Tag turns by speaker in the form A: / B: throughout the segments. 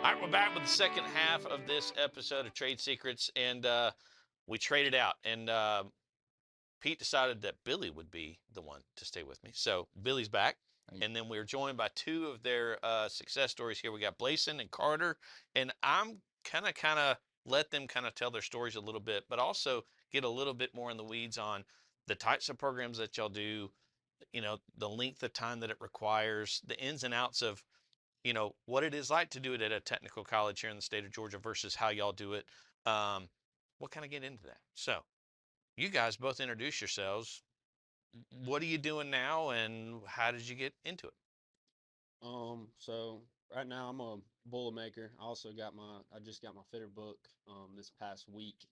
A: All right, we're back with the second half of this episode of Trade Secrets, and we traded out. And Pete decided that Billy would be the one to stay with me. So Billy's back, and then we're joined by two of their success stories here. We got Blayson and Carter, and I'm kind of let them kind of tell their stories a little bit, but also get a little bit more in the weeds on the types of programs that y'all do, the length of time that it requires, the ins and outs of what it is like to do it at a technical college here in the state of Georgia versus how y'all do it. We'll kind of get into that. So, you guys both introduce yourselves. What are you doing now, and how did you get into it?
B: So right now I'm a Boilermaker. I just got my fitter book this past week.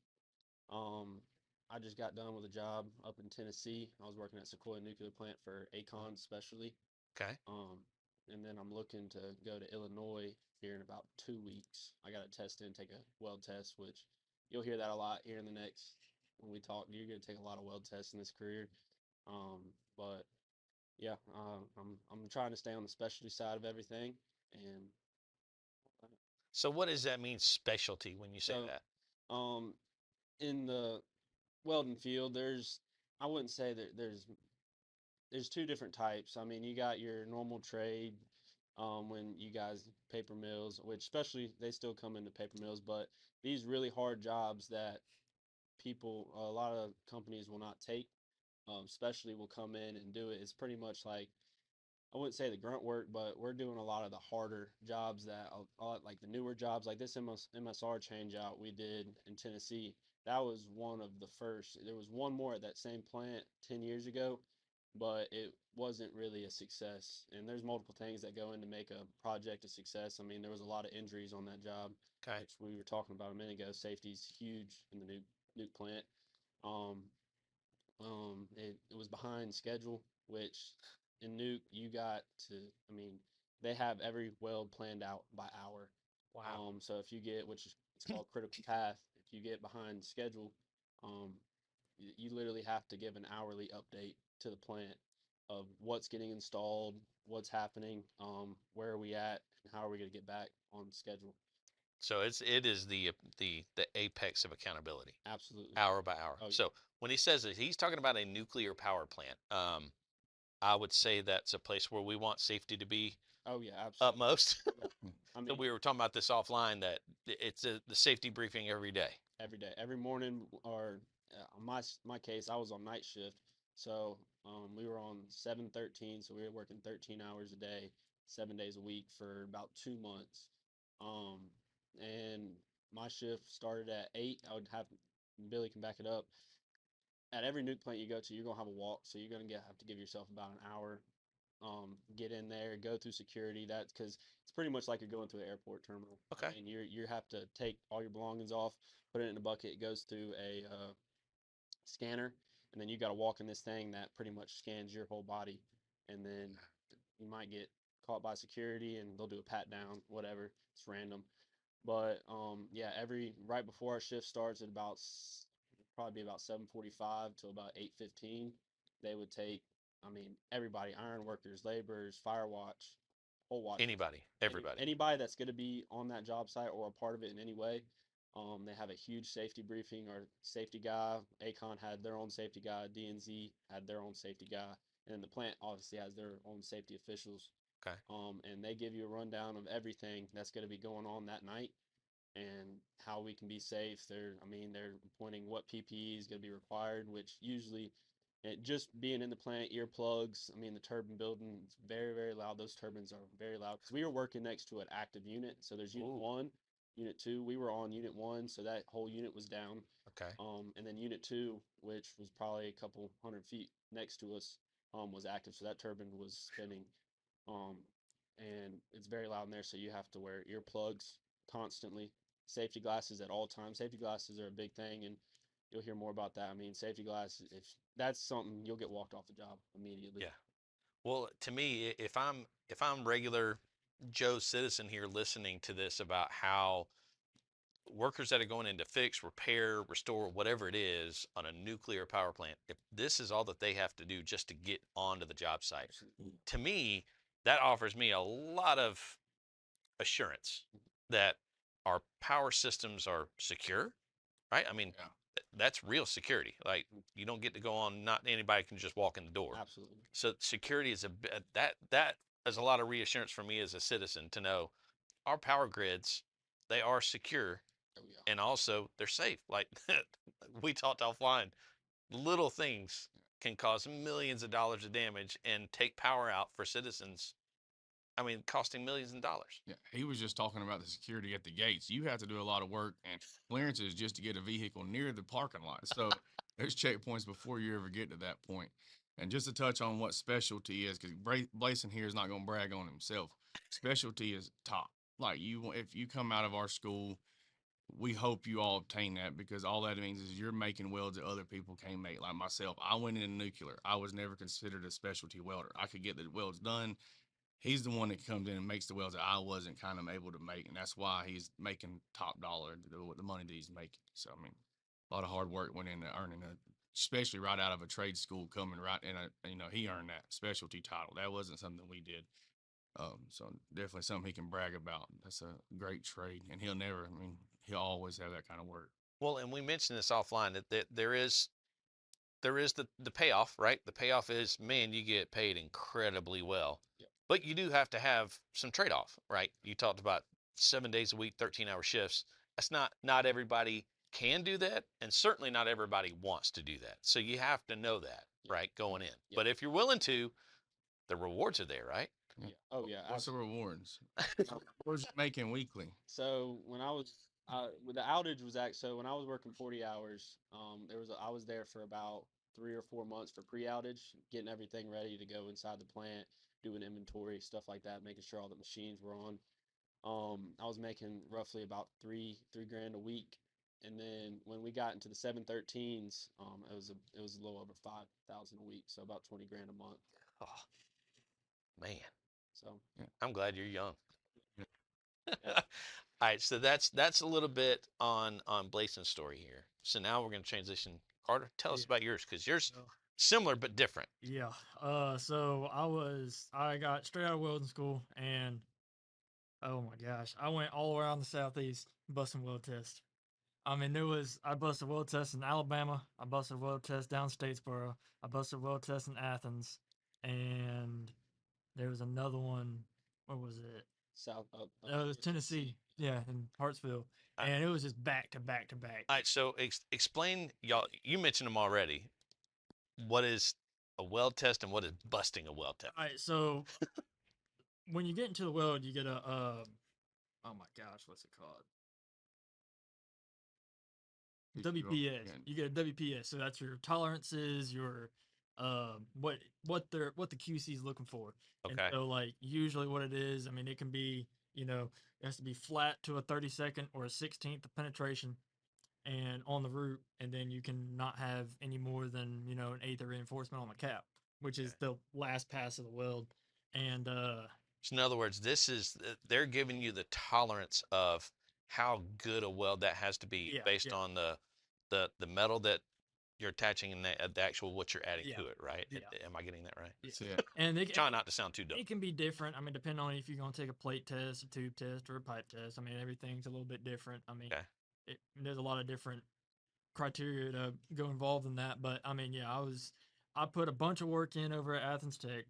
B: Um I just got done with a job up in Tennessee. I was working at Sequoia Nuclear Plant for Acon specially.
A: Okay.
B: Um and then I'm looking to go to Illinois here in about 2 weeks. I got to test in, take a weld test, which you'll hear that a lot here in the next when we talk. You're gonna take a lot of weld tests in this career. But yeah, I'm trying to stay on the specialty side of everything, and
A: So, what does that mean, specialty, when you say
B: so
A: that?
B: um, in the welding field, I wouldn't say that there's two different types. I mean, you got your normal trade, when you guys paper mills, which especially they still come into paper mills, but these really hard jobs that a lot of companies will not take, especially will come in and do it. It's pretty much like I wouldn't say the grunt work, but we're doing a lot of the harder jobs like the newer jobs, like this MSR change out we did in Tennessee. That was one of the first. There was one more at that same plant 10 years ago, but it wasn't really a success. And there's multiple things that go in to make a project a success. I mean, there was a lot of injuries on that job,
A: Okay.
B: which we were talking about a minute ago. Safety's huge in the nuke plant. Um, it was behind schedule, which in Nuke you got to. I mean, they have every weld planned out by hour.
A: Wow.
B: So if you get, which is it's called critical path, if you get behind schedule, um, you literally have to give an hourly update to the plant of what's getting installed, what's happening, where are we at, and how are we going to get back on schedule.
A: So it is the apex of accountability,
B: Absolutely.
A: hour by hour.
B: Oh yeah.
A: So when he says it, he's talking about a nuclear power plant. I would say that's a place where we want safety to be
B: Oh yeah. Absolutely.
A: utmost.
B: Yeah. I
A: So
B: mean,
A: we were talking about this offline, that it's the safety briefing every day.
B: every day, every morning, or on my case, I was on night shift, so we were on 7/13, so we were working 13 hours a day, 7 days a week for about 2 months, um, and my shift started at 8. I would have Billy can back it up. At every nuke plant you go to, you're gonna have a walk, so you're gonna have to give yourself about an hour, get in there, go through security. That's because it's pretty much like you're going through an airport terminal. I
A: Okay.
B: mean, you have to take all your belongings off, put it in a bucket. It goes through a scanner, and then you got to walk in this thing that pretty much scans your whole body, and then you might get caught by security, and they'll do a pat down, whatever. It's random, but yeah, every right before our shift starts at about probably be about 7:45 to about 8:15, they would take. I mean, everybody, iron workers, laborers, fire watch, whole watches,
A: Anybody, everybody.
B: anybody that's going to be on that job site or a part of it in any way. They have a huge safety briefing. Our safety guy, Acon had their own safety guy, DNZ had their own safety guy, and then the plant obviously has their own safety officials.
A: Okay.
B: And they give you a rundown of everything that's going to be going on that night and how we can be safe. They're pointing what PPE is going to be required, which usually, just being in the plant, earplugs. I mean, the turbine building is very, very loud. Those turbines are very loud because we were working next to an active unit. So there's unit
A: Ooh.
B: one, unit two. We were on unit one, so that whole unit was down.
A: Okay.
B: And then unit two, which was probably a couple 100 feet next to us, was active. So that turbine was spinning. Um, and it's very loud in there, so you have to wear earplugs constantly, safety glasses at all times. Safety glasses are a big thing, and you'll hear more about that. I mean, safety glasses, if that's something, you'll get walked off the job immediately.
A: Yeah. Well, to me, if I'm regular Joe citizen here listening to this about how workers that are going in to fix, repair, restore, whatever it is on a nuclear power plant, if this is all that they have to do just to get onto the job site,
B: Absolutely.
A: to me, that offers me a lot of assurance that our power systems are secure, right? I mean,
C: Yeah.
A: that's real security. Like you don't get to go on. Not anybody can just walk in the door.
B: Absolutely.
A: So security is that is a lot of reassurance for me as a citizen to know our power grids, they are secure,
B: Oh yeah.
A: and also they're safe. Like we talked offline, little things can cause millions of dollars of damage and take power out for citizens. I mean, costing millions of dollars.
C: Yeah, he was just talking about the security at the gates. You have to do a lot of work and clearances just to get a vehicle near the parking lot. So there's checkpoints before you ever get to that point. And just to touch on what specialty is, because Blayson here is not going to brag on himself. Specialty is top. Like if you come out of our school, we hope you all obtain that because all that means is you're making welds that other people can't make. Like myself, I went into nuclear. I was never considered a specialty welder. I could get the welds done. He's the one that comes in and makes the welds that I wasn't kind of able to make, and that's why he's making top dollar the money that he's making. So I mean, a lot of hard work went into earning a, especially right out of a trade school, coming right in a, he earned that specialty title. That wasn't something we did. So definitely something he can brag about. That's a great trade, and he'll never. I mean, he'll always have that kind of work.
A: Well, and we mentioned this offline that there is the payoff, right? The payoff is, man, you get paid incredibly well.
B: Yep.
A: But you do have to have some trade-off, right? You talked about 7 days a week, 13-hour shifts. That's not everybody can do that, and certainly not everybody wants to do that. So you have to know that,
B: Yep.
A: right, going in.
B: Yep.
A: But if you're willing to, the rewards are there, right?
B: Yeah. Oh yeah.
C: What's the rewards? What was you making weekly?
B: So when I was with the outage was actually so when I was working 40 hours, I was there for about 3 or 4 months for pre-outage, getting everything ready to go inside the plant, doing inventory, stuff like that, making sure all the machines were on. I was making roughly about three grand a week, and then when we got into the 713s, it was a little over 5,000 a week, so about 20 grand a month.
A: Oh, man,
B: So
C: Yeah.
A: I'm glad you're young.
C: Yeah.
B: yeah,
A: All right, so that's a little bit on Blayson's story here. So now we're going to transition. Carter, tell us
D: Yeah.
A: about yours because yours
D: Well,
A: similar but different.
D: yeah. So I got straight out of welding school, and oh my gosh, I went all around the southeast busting weld tests. I mean, I busted weld tests in Alabama. I busted weld tests down Statesboro. I busted weld tests in Athens, and there was another one. What was it?
B: south up
D: It was
B: towards
D: Tennessee. Yeah, in Hartsville,
A: All right,
D: and it was just back to back to back.
A: all right, so explain, y'all. You mentioned them already. What is a weld test and what is busting a weld test?
D: All right, so when you get into the weld, you get a oh my gosh, what's it called? WPS. You get a WPS, so that's your tolerances, your what the QC is looking for. And
A: Okay,
D: so like usually what it is, I mean it can be, it has to be flat to a 32nd or a 16th of penetration and on the root, and then you can not have any more than, an eighth of reinforcement on the cap, which
A: okay.
D: is the last pass of the weld. And
A: So in other words, this is they're giving you the tolerance of how good a weld that has to be
D: yeah,
A: based
D: yeah,
A: on the metal that you're attaching and the actual what you're adding
D: yeah,
A: to it, right?
D: yeah.
A: Am I getting that right?
D: Yeah.
C: That's it.
D: And
A: Try not to sound too dumb.
D: it can be different. I mean, depending on if you're going to take a plate test, a tube test, or a pipe test. I mean, everything's a little bit different. I mean,
A: Okay.
D: there's a lot of different criteria to go involved in that. But I mean, yeah, I put a bunch of work in over at Athens Tech,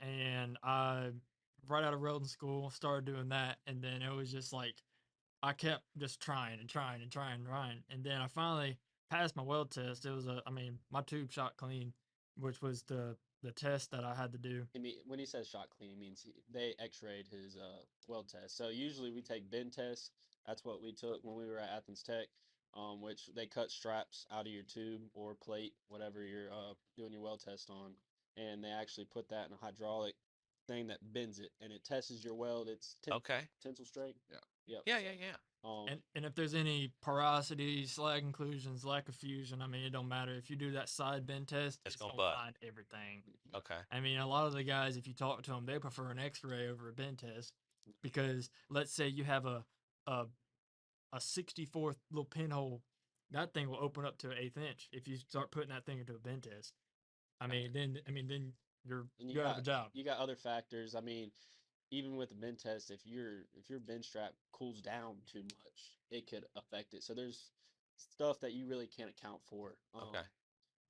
D: and I right out of welding school started doing that, and then it was just like I kept just trying and trying and trying and trying, and then I finally passed my weld test. It was I mean, my tube shot clean, which was the test that I had to do.
B: when he says shot clean, he means they X-rayed his weld test. So usually we take bend tests. That's what we took when we were at Athens Tech, which they cut straps out of your tube or plate, whatever you're doing your weld test on, and they actually put that in a hydraulic thing that bends it, and it tests your weld. It's
A: Okay.
B: tensile strength.
C: Yeah.
B: Yep.
A: Yeah,
B: So,
A: yeah, yeah.
D: And if there's any porosity, slag inclusions, lack of fusion, I mean, it don't matter. If you do that side bend test,
A: It's
D: it's
A: gonna
D: gonna
A: butt.
D: find everything.
A: Okay.
D: I mean, a lot of the guys, if you talk to them, they prefer an X-ray over a bend test because let's say you have a a 64th little pinhole, that thing will open up to an eighth inch if you start putting that thing into a bend test. I mean, then you're
B: and
D: you have a job.
B: you got other factors. I mean, even with the bend test, if your bend strap cools down too much, it could affect it. So there's stuff that you really can't account for.
A: Okay.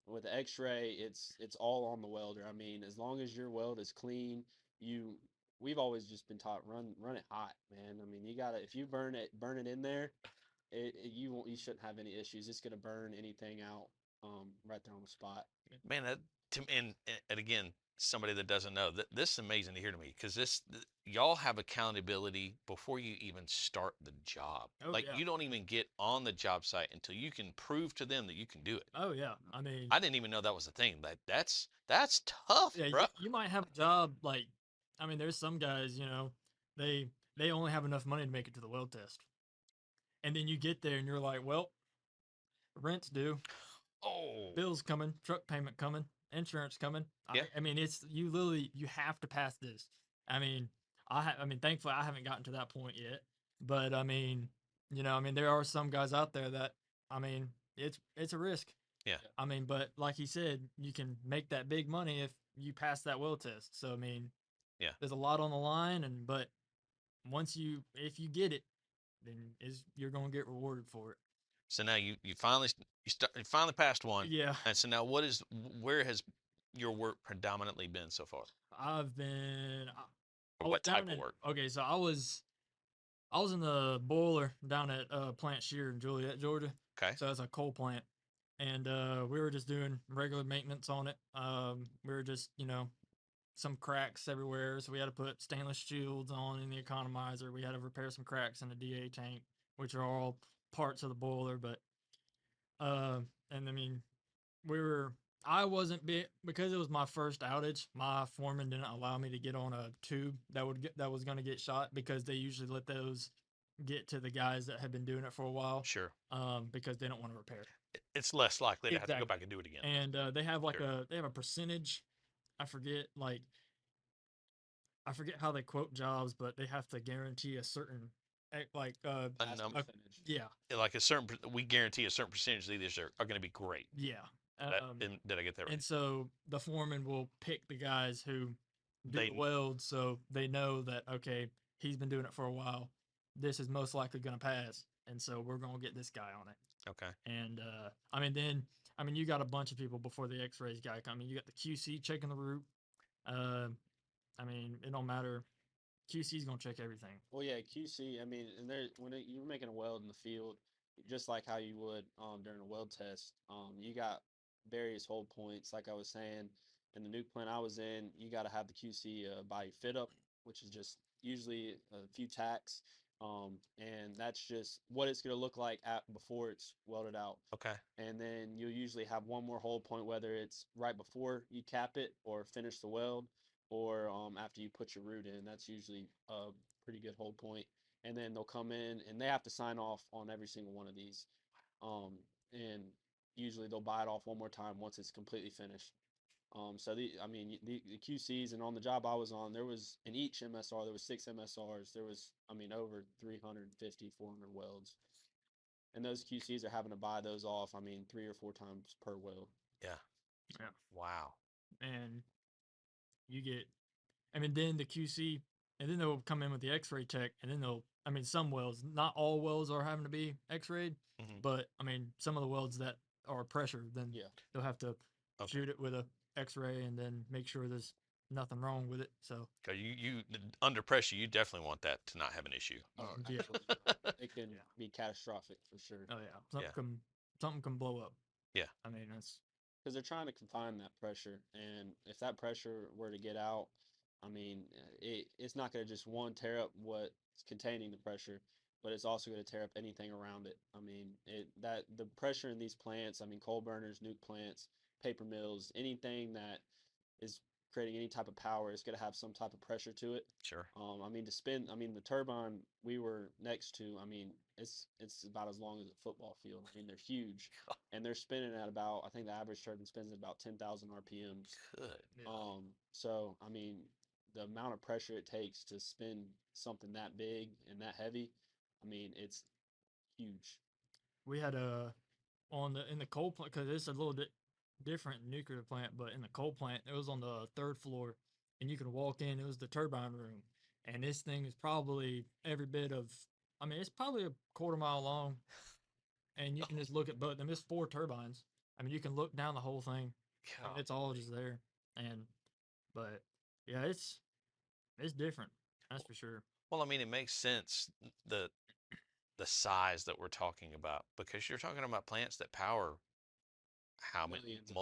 B: With the X-ray, it's all on the welder. I mean, as long as your weld is clean, you we've always just been taught run it hot, man. I mean, you gotta if you burn it in there, you shouldn't have any issues. It's gonna burn anything out right there on the spot.
A: Man, and again, somebody that doesn't know, this is amazing to hear to me because y'all have accountability before you even start the job.
D: Oh,
A: Like
D: yeah.
A: you don't even get on the job site until you can prove to them that you can do it.
D: Oh yeah. I mean,
A: I didn't even know that was a thing. That's tough,
D: yeah,
A: bro.
D: you might have a job like, I mean, there's some guys, they they only have enough money to make it to the weld test, and then you get there and you're like, well, rent's due,
A: Oh,
D: bills coming, truck payment coming, insurance coming.
A: yeah.
D: I mean, it's you literally you have to pass this. I mean, I mean, thankfully I haven't gotten to that point yet, but I mean, I mean, there are some guys out there that, I mean, it's a risk.
A: Yeah.
D: I mean, but like he said, you can make that big money if you pass that weld test. So I mean,
A: Yeah.
D: there's a lot on the line, and but if you get it, then you're gonna get rewarded for it.
A: So now you finally you finally passed one.
D: Yeah,
A: And so now where has your work predominantly been so far?
D: I've been.
A: Or what type of
D: in,
A: work?
D: Okay, so I was in the boiler down at Plant Shear in Juliet, Georgia.
A: Okay.
D: So it's a coal plant, and we were just doing regular maintenance on it. We were just some cracks everywhere, so we had to put stainless shields on in the economizer. We had to repair some cracks in the DA tank, which are all parts of the boiler. But and I mean, we were. I wasn't bit because it was my first outage. My foreman didn't allow me to get on a tube that was going to get shot because they usually let those get to the guys that had been doing it for a while.
A: Sure.
D: Because they don't want to repair it.
A: It's less likely to have to go
D: Exactly.
A: back and do it again.
D: And they have like
A: Sure.
D: they have a percentage. I forget how they quote jobs, but they have to guarantee a certain
A: A
B: Pass
A: number.
B: percentage.
D: yeah,
A: Like we guarantee a certain percentage of these are going to be great.
D: yeah.
A: Did I get that right?
D: And so the foreman will pick the guys who do
A: They-
D: the weld, so they know that okay, he's been doing it for a while. This is most likely going to pass, and so we're going to get this guy on it.
A: Okay.
D: And I mean, you got a bunch of people before the X-rays guy. I mean, you got the QC checking the root. I mean, it don't matter. QC's gonna check everything.
B: Well, yeah, QC. I mean, and you're making a weld in the field, just like how you would during a weld test. You got various hold points, like I was saying, in the nuke plant I was in. You got to have the QC by your fit up, which is just usually a few tacks, and that's just what it's gonna look like before it's welded out.
A: Okay.
B: And then you'll usually have one more hold point, whether it's right before you cap it or finish the weld, or after you put your root in. That's usually a pretty good hold point. And then they'll come in and they have to sign off on every single one of these. And usually they'll buy it off one more time once it's completely finished. So the QCs, and on the job I was on, there was in each MSR there was 6 MSRs. There was over 350, 400 welds, and those QCs are having to buy those off. 3 or 4 times per weld.
A: Yeah.
D: Yeah.
A: Wow.
D: And you get, I mean, then the QC, and then they'll come in with the X-ray tech, and then I mean, some welds, not all welds are having to be X-rayed, but I mean, some of the welds that are pressure, then
B: Yeah.
D: they'll have to
A: Okay.
D: shoot it with a X-ray and then make sure there's nothing wrong with it. So
A: You under pressure, you definitely want that to not have an issue.
B: Oh,
D: Yeah.
B: absolutely not. It can
D: Yeah.
B: be catastrophic for sure.
D: oh yeah,
A: Yeah.
D: something can blow up.
A: Yeah.
D: I mean, that's
B: Because they're trying to confine that pressure, and if that pressure were to get out, it's not going to just tear up what's containing the pressure, but it's also going to tear up anything around it. The pressure in these plants, coal burners, nuke plants, paper mills, anything that is creating any type of power is going to have some type of pressure to it.
A: Sure.
B: To spin, the turbine we were next to, it's about as long as a football field. They're huge, and they're spinning at about, I think the average turbine spins at about 10,000 RPMs.
A: Good.
D: yeah.
B: So the amount of pressure it takes to spin something that big and that heavy, it's huge.
D: We had in the coal plant because it's a little bit different nuclear plant, but in the coal plant it was on the third floor, and you could walk in. It was the turbine room, and this thing is probably every bit of. I mean, it's probably a quarter mile long, and you can just look at both of them. It's 4 turbines. I mean, you can look down the whole thing, and
A: God.
D: it's all just there. And but yeah, it's different. That's for sure.
A: Well, I mean, it makes sense the size that we're talking about because you're talking about plants that power how many
B: Millions of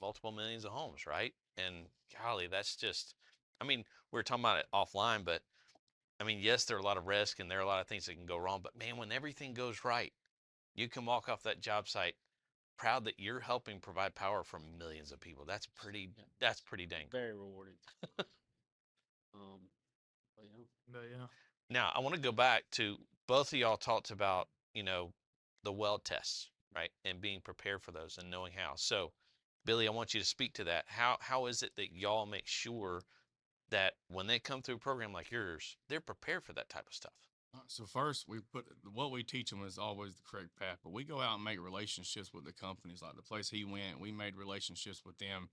A: multiple millions of homes, right? And golly, that's just. I mean, we were talking about it offline, but I mean, yes, there are a lot of risks and there are a lot of things that can go wrong. But man, when everything goes right, you can walk off that job site proud that you're helping provide power for millions of people. That's pretty.
B: Yeah.
A: That's pretty dang.
B: very rewarding. But yeah,
D: But yeah,
A: Now, I want to go back to both of y'all talked about, the weld tests, right? And being prepared for those and knowing how. So, Billy, I want you to speak to that. How is it that y'all make sure that when they come through a program like yours, they're prepared for that type of stuff?
C: So first, we put what we teach them is always the correct path, but we go out and make relationships with the companies. Like the place he went, we made relationships with them.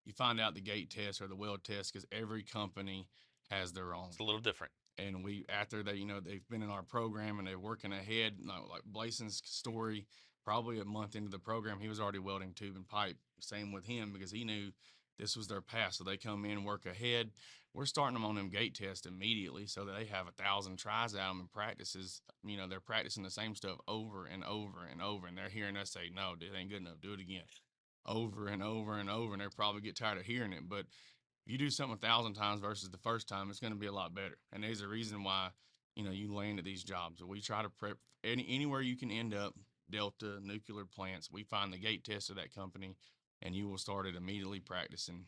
C: You find out the gate test or the weld test because every company has their own.
A: It's a little different.
C: And we after they they've been in our program and they're working ahead, like Blayson's story, probably a month into the program he was already welding tube and pipe. Same with him because he knew this was their path, so they come in, work ahead. We're starting them on them gate tests immediately so that they have 1,000 tries out of them and practices. They're practicing the same stuff over and over and over, and they're hearing us say, no, it ain't good enough, do it again, over and over and over, and they'll probably get tired of hearing it. But you do something 1,000 times versus the first time, it's going to be a lot better. And there's a reason why, you land at these jobs. So we try to prep anywhere you can end up, Delta, nuclear plants. We find the gate test of that company, and you will start it immediately practicing.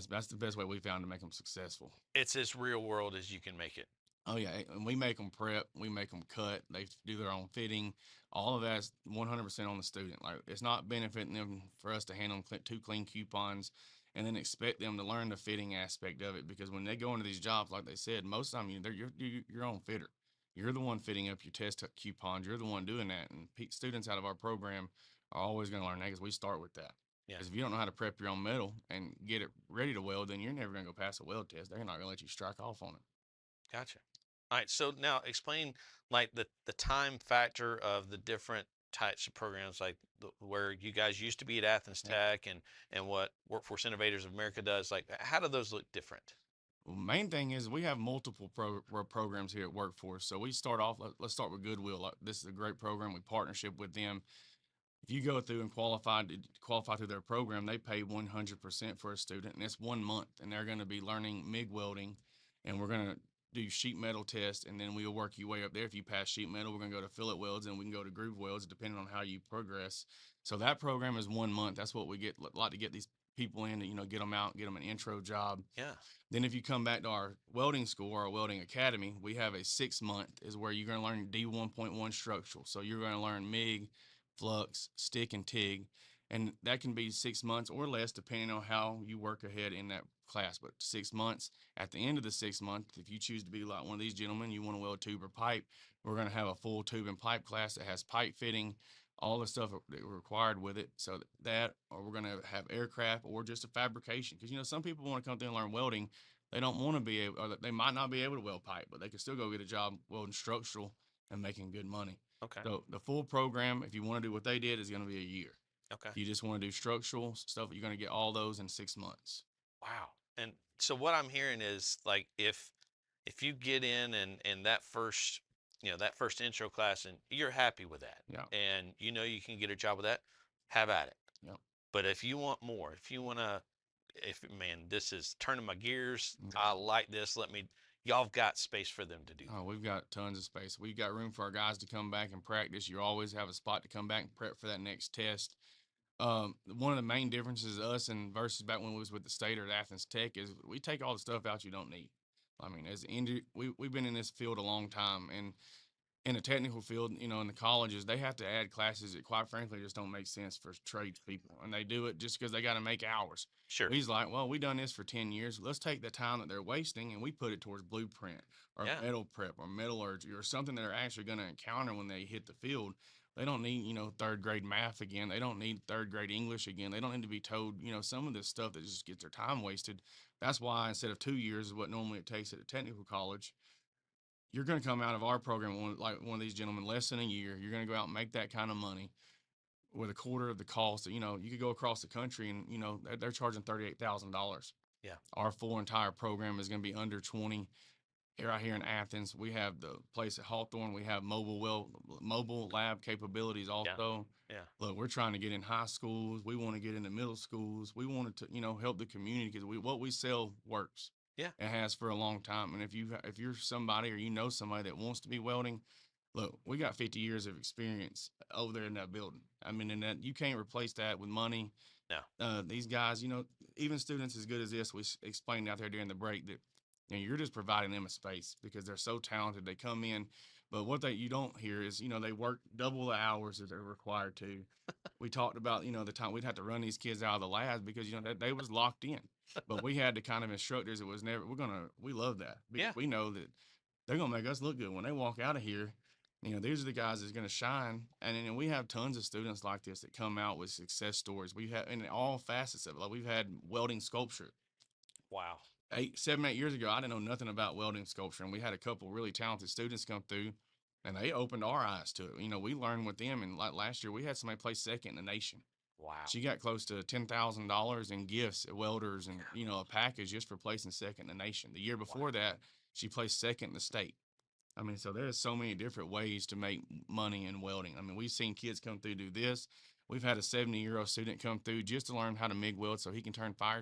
C: That's the best way we found to make them successful.
A: It's as real world as you can make it.
C: Oh yeah, and we make them prep, we make them cut. They do their own fitting. All of that's 100% on the student. Like it's not benefiting them for us to hand them 2 clean coupons and then expect them to learn the fitting aspect of it. Because when they go into these jobs, like they said, most of the time you're your own fitter. You're the one fitting up your test coupons. You're the one doing that. And students out of our program are always going to learn that because we start with that.
A: Yeah.
C: Because if you don't know how to prep your own metal and get it ready to weld, then you're never going to go pass a weld test. They're not going to let you strike off on it.
A: Gotcha. All right. So now explain like the time factor of the different types of programs, like where you guys used to be at Athens Tech and what Workforce Innovators of America does. Like, how do those look different?
C: Well, main thing is we have multiple programs here at Workforce. So we start off. Let's start with Goodwill. This is a great program. We partnership with them. If you go through and qualify through their program, they pay 100% for a student, and it's 1 month, and they're going to be learning MIG welding, and we're going to do sheet metal tests, and then we'll work your way up there. If you pass sheet metal, we're going to go to fillet welds, and we can go to groove welds, depending on how you progress. So that program is 1 month. That's what we like to get these people in to get them out, get them an intro job.
A: Yeah.
C: Then if you come back to our welding school or our welding academy, we have a 6 month is where you're going to learn D1.1 structural. So you're going to learn MIG, flux, stick, and TIG. And that can be 6 months or less depending on how you work ahead in that class. But 6 months, at the end of the 6 months, if you choose to be like one of these gentlemen, you want to weld tube or pipe, we're going to have a full tube and pipe class that has pipe fitting, all the stuff that required with it. So that, or we're going to have aircraft or just a fabrication. Because, some people want to come through and learn welding. They don't want to be able, or they might not be able to weld pipe, but they can still go get a job welding structural and making good money.
A: Okay.
C: So the full program, if you want to do what they did, is going to be a year.
A: Okay.
C: If you just want to do structural stuff, you're going to get all those in 6 months.
A: Wow. And so what I'm hearing is like if you get in and that first intro class and you're happy with that,
C: Yeah.
A: and you can get a job with that, have at it.
C: Yep.
A: But if you want more, if you want to, this is turning my gears.
C: Mhm.
A: I like this. Y'all have got space for them to do.
C: Oh, we've got tons of space. We've got room for our guys to come back and practice. You always have a spot to come back and prep for that next test. One of the main differences us and versus back when we was with the state or at Athens Tech is we take all the stuff out you don't need. I mean, we've been in this field a long time, and in the technical field, in the colleges, they have to add classes that quite frankly just don't make sense for tradespeople. And they do it just because they got to make hours.
A: Sure.
C: He's like, well, we done this for 10 years. Let's take the time that they're wasting and we put it towards blueprint or
A: Yeah.
C: metal prep or metallurgy or something that they're actually going to encounter when they hit the field. They don't need, third grade math again. They don't need third grade English again. They don't need to be told, some of this stuff that just gets their time wasted. That's why instead of 2 years is what normally it takes at a technical college, you're going to come out of our program like one of these gentlemen less than a year. You're going to go out and make that kind of money with a quarter of the cost. You could go across the country and they're charging $38,000.
A: Yeah.
C: Our full entire program is going to be under 20. Right here in Athens, we have the place at Hawthorne. We have mobile lab capabilities also.
A: Yeah.
C: Look, we're trying to get in high schools. We want to get into middle schools. We wanted to, help the community because what we sell works.
A: Yeah.
C: It has for a long time. And if you're somebody or somebody that wants to be welding, look, we got 50 years of experience over there in that building. I mean, and that you can't replace that with money.
A: No.
C: These guys, even students as good as this, we explained out there during the break that you're just providing them a space because they're so talented. They come in, but what you don't hear is, they work double the hours that they're required to. We talked about, the time we'd have to run these kids out of the labs because, they was locked in. But we had the kind of instructors, it was never, we love that.
A: Yeah.
C: We know that they're going to make us look good when they walk out of here. These are the guys that's going to shine. And then we have tons of students like this that come out with success stories. We have in all facets of it. Like we've had welding sculpture.
A: Wow.
C: 7, 8 years ago, I didn't know nothing about welding sculpture. And we had a couple really talented students come through and they opened our eyes to it. We learned with them. And like last year, we had somebody place second in the nation.
A: Wow.
C: She got close to $10,000 in gifts, welders, and, a package just for placing second in the nation. The year before that, she placed second in the state. I mean, so there's so many different ways to make money in welding. I mean, we've seen kids come through do this. We've had a 70-year-old student come through just to learn how to MIG weld so he can turn fire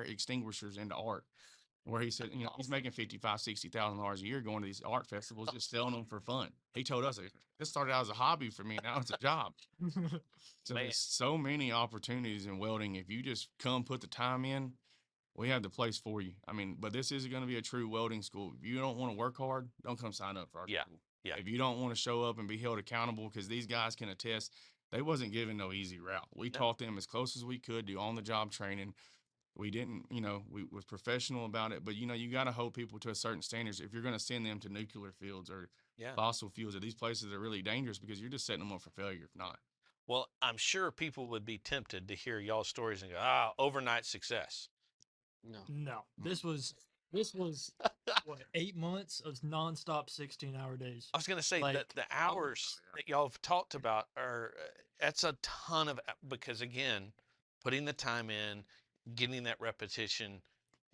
C: extinguishers into art. Where he said, he's making $55,000, $60,000 a year going to these art festivals, just selling them for fun. He told us this started out as a hobby for me. Now it's a job. So
A: Man.
C: there's so many opportunities in welding. If you just come put the time in, we have the place for you. I mean, but this is going to be a true welding school. If you don't want to work hard, don't come sign up for our school.
A: Yeah.
C: If you don't want to show up and be held accountable, because these guys can attest, they wasn't given no easy route. We taught them as close as we could, do on-the-job training. We didn't, we was professional about it. But, you got to hold people to a certain standards if you're going to send them to nuclear fields or fossil fuels or these places that are really dangerous because you're just setting them up for failure if not.
A: Well, I'm sure people would be tempted to hear y'all's stories and go, overnight success.
B: No.
D: This was what, 8 months of nonstop 16-hour days.
A: I was going to say
D: Like-
A: that the hours that y'all have talked about that's a ton of, because again, putting the time in, getting that repetition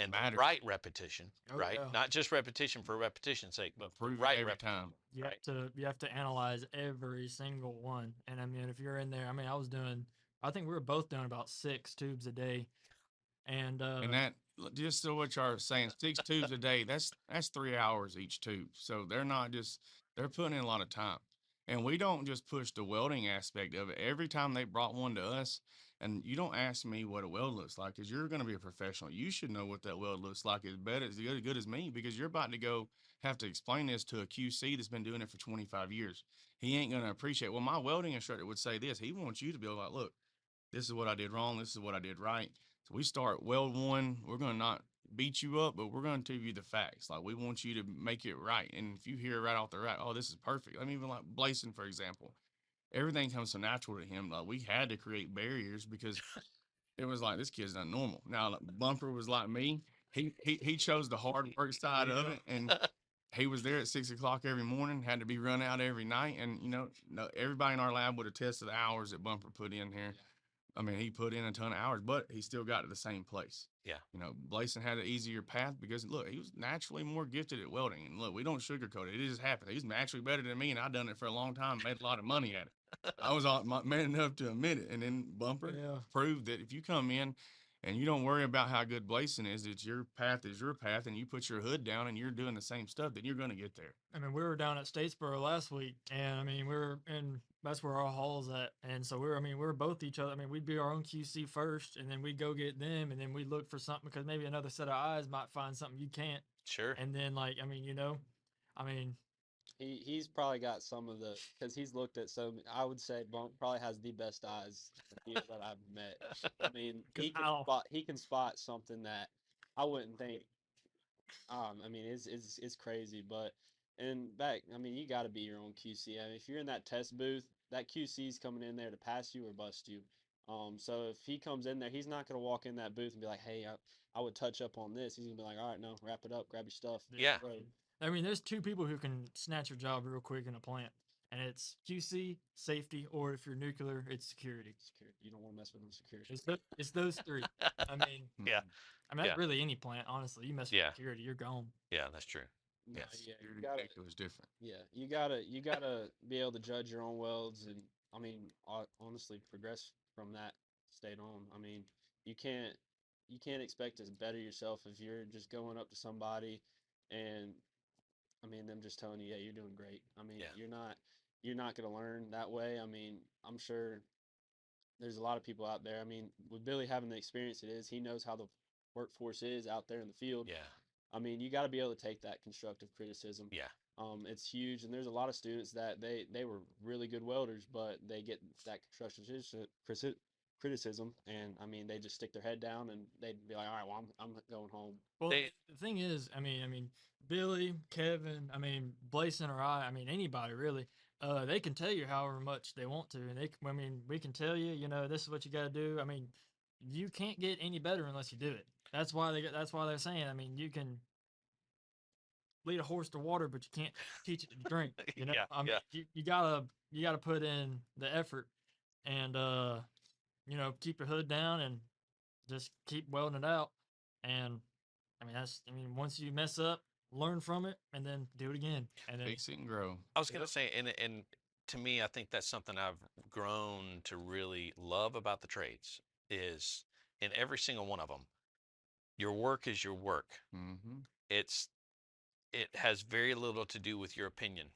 A: and the
C: Matters.
A: right repetition,
D: Oh,
A: right?
D: yeah.
A: not just repetition for repetition's sake, but
C: Prove it
A: right
C: every
A: repetition.
C: time.
D: You have to analyze every single one. And I mean, if you're in there, I mean, I think we were both doing about 6 tubes a day. And
C: that, just so what y'all are saying, 6 tubes a day, that's 3 hours each tube. So they're putting in a lot of time. And we don't just push the welding aspect of it. Every time they brought one to us, and you don't ask me what a weld looks like because you're going to be a professional. You should know what that weld looks like as good as me because you're about to go have to explain this to a QC that's been doing it for 25 years. He ain't going to appreciate, well, my welding instructor would say this. He wants you to be like, look, this is what I did wrong. This is what I did right. So we start weld one. We're going to not beat you up, but we're going to give you the facts. Like we want you to make it right. And if you hear right off the right, oh, this is perfect. I mean, even like Blayson, for example, everything comes so natural to him. Like we had to create barriers because it was like, this kid's not normal. Now Bumper was like me. He chose the hard work side of it. And he was there at 6 o'clock every morning, had to be run out every night. And, everybody in our lab would attest to the hours that Bumper put in here. I mean, he put in a ton of hours, but he still got to the same place.
A: Yeah.
C: Blayson had an easier path because, look, he was naturally more gifted at welding. And, look, we don't sugarcoat it. It just happened. He's naturally better than me, and I've done it for a long time, made a lot of money at it. I was man enough to admit it. And then Bumper proved that if you come in and you don't worry about how good Blayson is, that your path is your path, and you put your hood down and you're doing the same stuff, then you're going to get there.
D: I mean, we were down at Statesboro last week, and I mean, that's where our hall's at. And so we were both each other. I mean, we'd be our own QC first, and then we'd go get them, and then we'd look for something because maybe another set of eyes might find something you can't.
A: Sure.
D: And then,
B: He's probably got some of because he's looked at I would say Bump probably has the best eyes that I've met. I mean, he can spot something that I wouldn't think. I mean, it's crazy, but And back, I mean, you got to be your own QC. I mean, if you're in that test booth, that QC's coming in there to pass you or bust you. So if he comes in there, he's not going to walk in that booth and be like, "Hey, I would touch up on this." He's gonna be like, "All right, no, wrap it up, grab your stuff."
A: Yeah.
B: Right.
D: I mean, there's two people who can snatch your job real quick in a plant, and it's QC, safety, or if you're nuclear, it's security.
B: Security. You don't want to mess with them security.
D: It's those three. I mean,
A: Yeah.
D: that's
A: Yeah.
D: really any plant, honestly. You mess with
A: Yeah.
D: security, you're gone.
A: Yeah, that's true.
B: No,
A: Yes.
B: yeah,
C: Your
B: you gotta,
C: detector was different.
B: yeah, you gotta be able to judge your own welds, and I mean, honestly, progress from that state on. I mean, you can't you can't expect to better yourself if you're just going up to somebody, and I mean, them just telling you, "Yeah, you're doing great." I mean,
A: Yeah.
B: you're not gonna learn that way. I mean, I'm sure there's a lot of people out there. I mean, with Billy having the experience it is, he knows how the workforce is out there in the field.
A: Yeah.
B: I mean, you got to be able to take that constructive criticism.
A: Yeah.
B: It's huge, and there's a lot of students that they were really good welders, but they get that constructive criticism, and I mean, they just stick their head down and they'd be like, "All right, well, I'm going home."
D: Well,
A: They-
D: the thing is, I mean, Billy, Kevin, I mean, Blayson or I mean, anybody really, they can tell you however much they want to, and I mean, we can tell you, this is what you got to do. I mean, you can't get any better unless you do it. That's why that's why they're saying. I mean, you can lead a horse to water, but you can't teach it to drink.
A: Yeah,
D: I mean,
A: yeah.
D: you gotta put in the effort, and keep your hood down and just keep welding it out. And I mean, once you mess up, learn from it, and then do it again, and then
C: Fix it and grow.
A: I was gonna say, and to me, I think that's something I've grown to really love about the trades is in every single one of them, your work is your work.
C: Mm-hmm.
A: It has very little to do with your opinion.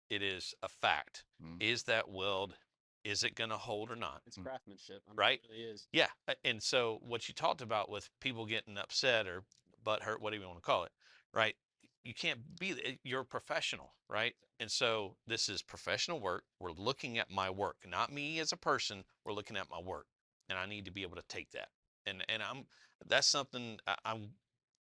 A: It is a fact.
C: Mm.
A: Is that weld? Is it gonna hold or not?
B: It's craftsmanship. I mean,
A: Right?
B: it really is.
A: Yeah. And so what you talked about with people getting upset or butt hurt, whatever you want to call it, right? You can't be, you're a professional, right? And so this is professional work. We're looking at my work, not me as a person. We're looking at my work, and I need to be able to take that. And that's something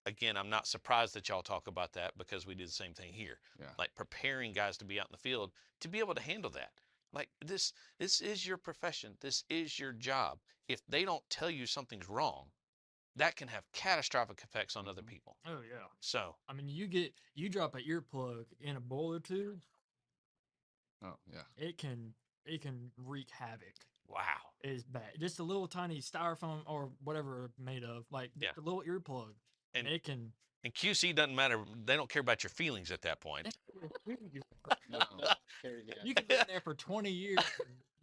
A: again, I'm not surprised that y'all talk about that because we do the same thing here.
C: Yeah.
A: Like preparing guys to be out in the field to be able to handle that. Like this is your profession. This is your job. If they don't tell you something's wrong, that can have catastrophic effects on other people.
D: oh yeah.
A: So,
D: I mean, you drop an earplug in a boiler tube,
C: Oh yeah.
D: it can wreak havoc.
A: wow.
D: It's bad. Just a little tiny styrofoam or whatever made of, like
A: Yeah.
D: a little earplug, and it can.
A: And QC doesn't matter. They don't care about your feelings at that point.
C: No.
D: You can be in there for 20 years.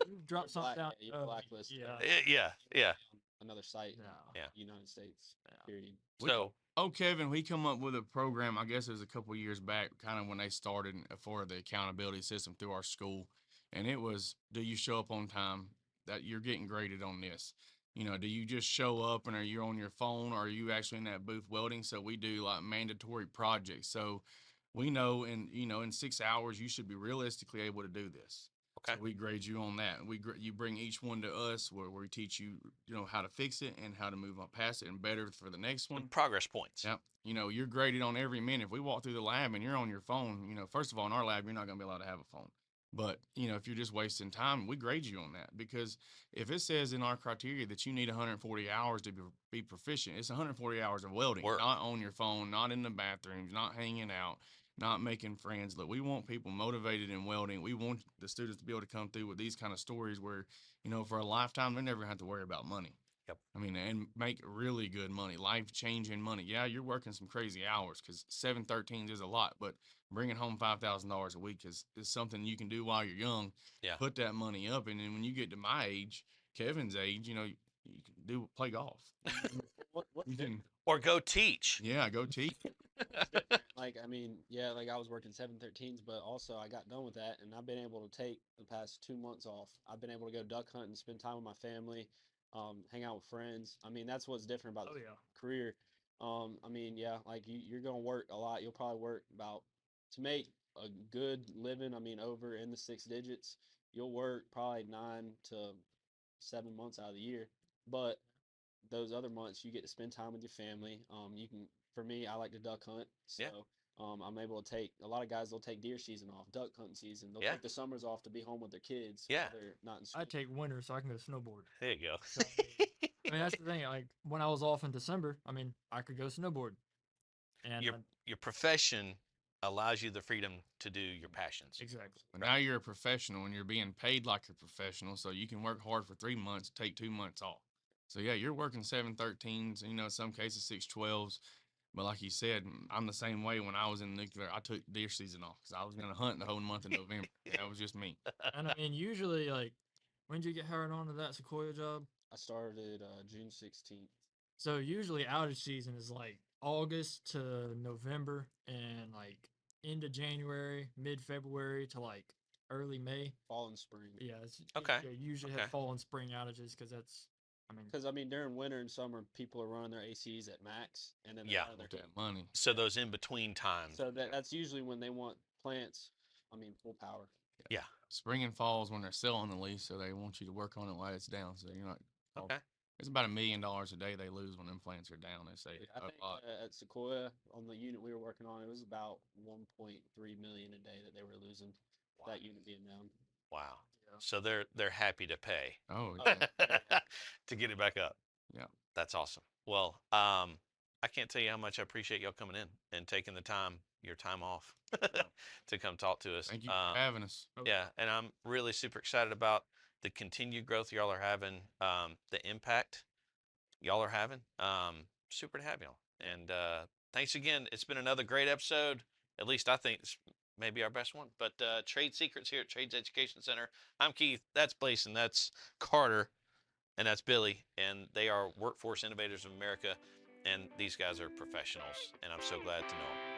D: And you drop something down.
B: You blacklist.
D: Yeah.
A: Yeah.
B: Another site.
D: No.
A: Yeah.
B: United States.
D: Yeah.
B: Period.
A: So,
C: Oh, Kevin, we come up with a program. I guess it was a couple years back, kind of when they started for the accountability system through our school, and it was: do you show up on time? That you're getting graded on this. Do you just show up and are you on your phone, or are you actually in that booth welding? So we do like mandatory projects. So we know in 6 hours you should be realistically able to do this.
A: okay.
C: So we grade you on that. You bring each one to us where we teach you how to fix it and how to move on past it and better for the next one.
A: And progress points.
C: Yep. You're graded on every minute. If we walk through the lab and you're on your phone, first of all, in our lab, you're not going to be allowed to have a phone. But, if you're just wasting time, we grade you on that, because if it says in our criteria that you need 140 hours to be proficient, it's 140 hours of welding,
A: Work.
C: not on your phone, not in the bathrooms, not hanging out, not making friends. Look, we want people motivated in welding. We want the students to be able to come through with these kind of stories where, for a lifetime, they're never going to have to worry about money.
A: Yep.
C: I mean, and make really good money, life-changing money. Yeah, you're working some crazy hours because 713s is a lot, but bringing home $5,000 a week is something you can do while you're young.
A: Yeah.
C: Put that money up, and then when you get to my age, Kevin's age, you can play golf.
B: What's
C: You
B: different?
C: can,
A: Or go teach.
C: yeah, go teach.
B: Like, I mean, yeah, like I was working 713s, but also I got done with that, and I've been able to take the past 2 months off. I've been able to go duck hunting, spend time with my family, hang out with friends. I mean, that's what's different about
D: Oh
B: this
D: yeah.
B: career. I mean, yeah, like you're gonna work a lot. You'll probably work about to make a good living. I mean, over in the six digits, you'll work probably 9 to 7 months out of the year, but those other months you get to spend time with your family. You can, for me, I like to duck hunt, so
A: Yeah.
B: I'm able to take a lot of guys. They'll take deer season off, duck hunting season. They'll
A: Yeah.
B: take the summers off to be home with their kids.
A: Yeah.
B: while they're not in school.
D: I take winter so I can go snowboard.
A: There you go.
D: So, I mean, that's the thing. Like when I was off in December, I mean, I could go snowboard. And
A: Your profession allows you the freedom to do your passions.
D: exactly.
C: But now you're a professional and you're being paid like a professional, so you can work hard for 3 months, take 2 months off. So yeah, you're working 713s, you know, in some cases 612s. But like you said, I'm the same way. When I was in nuclear, I took deer season off because I was going to hunt the whole month of November. That was just me.
D: And I mean, usually, like, when did you get hired onto that Sequoia job?
B: I started June 16th.
D: So usually outage season is like August to November and like into January, mid-February to like early May.
B: Fall and spring.
D: Yeah, it's
A: Okay,
D: yeah, usually
A: okay.
D: have fall and spring outages because that's, I mean,
B: Because I mean, during winter and summer, people are running their ACs at max, and then they're
A: Yeah.
B: out of their
C: With that money.
A: So those in between times.
B: So that's usually when they want plants. I mean, full power.
A: Yeah.
C: Spring and fall is when they're selling the lease, so they want you to work on it while it's down. So you're not.
A: Okay.
C: It's about $1 million a day they lose when them plants are down. They say
B: I
C: a
B: think
C: lot.
B: at Sequoia on the unit we were working on, it was about 1.3 million a day that they were losing.
A: Wow.
B: That unit being down.
A: Wow.
D: Yeah.
A: So they're happy to pay
C: Oh,
B: Oh,
C: yeah.
A: to get it back up.
C: Yeah.
A: That's awesome. Well, I can't tell you how much I appreciate y'all coming in and taking the time, your time off, to come talk to us.
C: Thank you for having us.
A: Yeah, and I'm really super excited about the continued growth y'all are having, the impact y'all are having. Super to have y'all. And thanks again. It's been another great episode. At least I think it's maybe our best one. But Trade Secrets here at Trades Education Center. I'm Keith. That's Blayson. That's Carter. And that's Billy. And they are Workforce Innovators of America. And these guys are professionals. And I'm so glad to know them.